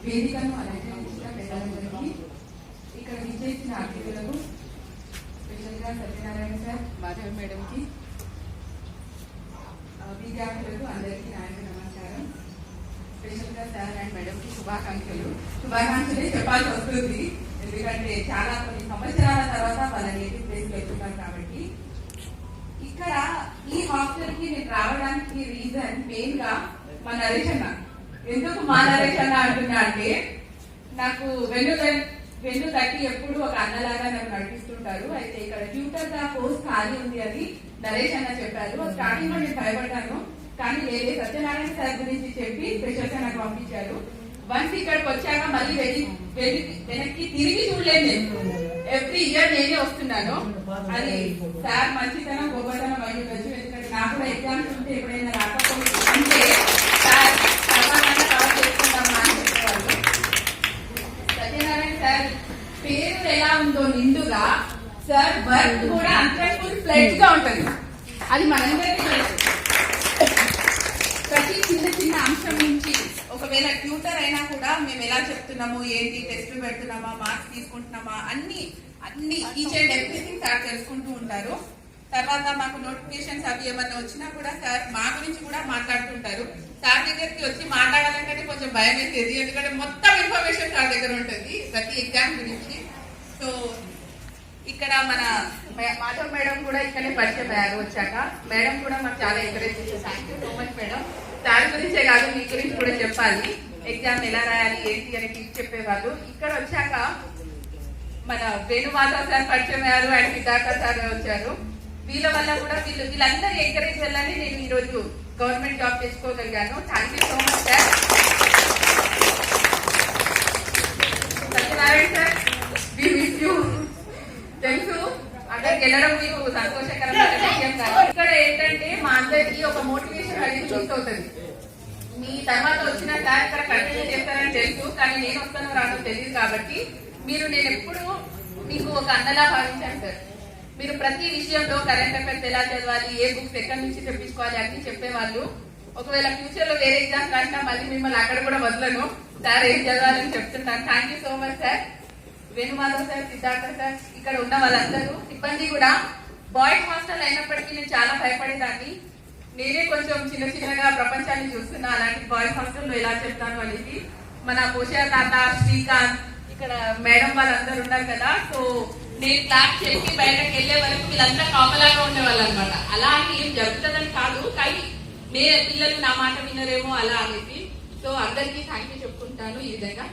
వేదికను అలంకరించిన పెద్దలందరికీ, ఇక్కడ విచ్చేసిన అతిథులకు, స్పెషల్గా సత్యనారాయణ సార్, మాధవ్ మేడంకి, విద్యార్థులకు అందరికీ నా నమస్కారం. స్పెషల్గా సార్ అండ్ మేడంకి శుభాకాంక్షలే చెప్పాల్సి వస్తుంది. ఎందుకంటే చాలా కొన్ని సంవత్సరాల తర్వాత వాళ్ళ నేటివ్ ప్లేస్ వెళ్తున్నారు కాబట్టి. ఇక్కడ ఈ హాస్టల్ కి నేను రావడానికి రీజన్ మెయిన్ గా మా నరేష్ అన్న. ఎందుకు మా నరేష్ అన్న అంటున్నా అంటే, నాకు వెన్ను తట్టి ఎప్పుడు ఒక అన్నలాగా నాకు నడిపిస్తుంటారు. అయితే ఇక్కడ ట్యూటర్ గా పోస్ట్ ఖాళీ ఉంది అని నరేష్ అన్న చెప్పారు. స్టార్టింగ్ లో నేను భయపడ్డాను, కానీ వేరే సత్యనారాయణ సార్ గురించి చెప్పి స్పెషల్ గా నాకు పంపించారు. వన్స్ ఇక్కడికి వచ్చాక మళ్ళీ వెనక్కి తిరిగి చూడలేదు. నేను ఎవ్రీ ఇయర్ నేనే వస్తున్నాను. అది సార్ మంచితనం గొప్పతనం అయి ఉండొచ్చు. ఎందుకంటే నాకు కూడా ఎగ్జామ్స్ ఉంటే ఎప్పుడైనా రాకపోతే అంటే సార్ సర్వాన్ని కవర్ చేసుకుంటామా అని చెప్పేవాళ్ళు. సత్యనారాయణ సార్ పేరు ఎలా ఉందో నిండుగా, సార్ వర్క్ కూడా అంతే ఫుల్ ఫ్లెడ్జ్ గా ఉంటుంది. అది మనందరికీ తెలుసు. ప్రతి చిన్న చిన్న అంశం నుంచి, ఒకవేళ ట్యూటర్ అయినా కూడా మేము ఎలా చెప్తున్నాము, ఏంటి టెస్ట్ పెడుతున్నామా, మార్క్స్ తీసుకుంటున్నామా, అన్ని ఈచ్ అండ్ ఎవ్రీథింగ్ సార్ తెలుసుకుంటూ ఉంటారు. తర్వాత మాకు నోటిఫికేషన్స్ అవి ఏమన్నా వచ్చినా కూడా సార్ మా గురించి కూడా మాట్లాడుతుంటారు. సార్ దగ్గరికి వచ్చి మాట్లాడాలంటే కొంచెం భయం వేసేది, ఎందుకంటే మొత్తం ఇన్ఫర్మేషన్ సార్ దగ్గర ఉంటుంది ప్రతి ఎగ్జామ్ గురించి. సో ఇక్కడ మన మాధవ్ మేడం కూడా ఇక్కడే పరిచయం అయ్యారు. వచ్చాక మేడం కూడా మాకు చాలా ఎంకరేజ్ చేశారు. Thank you so much madam. Sir గురించే కాదు, మీ గురించి కూడా చెప్పాలి, ఎగ్జామ్ ఎలా రాయాలి ఏంటి అని టిప్స్ చెప్పేవాళ్ళు. ఇక్కడ వచ్చాక మన వేణుమాధవ్ సార్ పరిచయం అయ్యారు, అండ్ సిద్ధార్థ సార్ వచ్చారు. వీళ్ళ వల్ల కూడా వీళ్ళందరూ ఎంకరేజ్ వల్లనే నేను ఈ రోజు గవర్నమెంట్ జాబ్ తెచ్చుకోగలిగాను. Thank you so much sir. Satyanarayana sir, we miss you. తెలుసు అక్కడికి వెళ్ళడం మీకు సంతోషకరమైన విషయం కాదు. ఇక్కడ ఏంటంటే మా అందరికి ఒక మోటివేషన్ అనేది చూస్ అవుతుంది. మీ తర్వాత వచ్చిన సార్ ఇక్కడ కంటిన్యూ చేస్తారని తెలుసు, కానీ నేను వస్తానో రానో తెలియదు. కాబట్టి నేను ఎప్పుడు మీకు ఒక అన్నలా భావించాను సార్. మీరు ప్రతి విషయంలో కరెంట్ అఫైర్స్ ఎలా చదవాలి, ఏ బుక్స్ ఎక్కడి నుంచి తెప్పించుకోవాలి అన్ని చెప్పేవాళ్ళు. ఒకవేళ ఫ్యూచర్ లో వేరే ఎగ్జామ్ కంటా మళ్ళీ మిమ్మల్ని అక్కడ కూడా వదలను. సార్ ఏం చదవాలని చెప్తున్నాను. Thank you so much sir. Venumadhav sir, Siddhartha sir, ఇక్కడ ఉన్న వాళ్ళందరూ సిబ్బంది కూడా. బాయ్స్ హాస్టల్ అయినప్పటికీ నేను చాలా భయపడేదాన్ని. నేనే కొంచెం చిన్నగా ప్రపంచాన్ని చూస్తున్నా, అలాంటి బాయ్స్ హాస్టల్లో ఎలా చెప్తాను అనేది. మన పోషా తాత, శ్రీకాంత్, ఇక్కడ మేడం వాళ్ళందరూ ఉన్నారు కదా. సో నేను క్లాస్ చెప్పి బయటకు వెళ్లే వరకు వీళ్ళంతా కామలాగా ఉండేవాళ్ళు అనమాట. అలా అని ఏం జరుగుతుందని కాదు, కానీ పిల్లలు నా మాట వినరేమో అలా అనేది. సో అందరికీ థ్యాంక్ యూ చెప్పుకుంటాను ఈ విధంగా.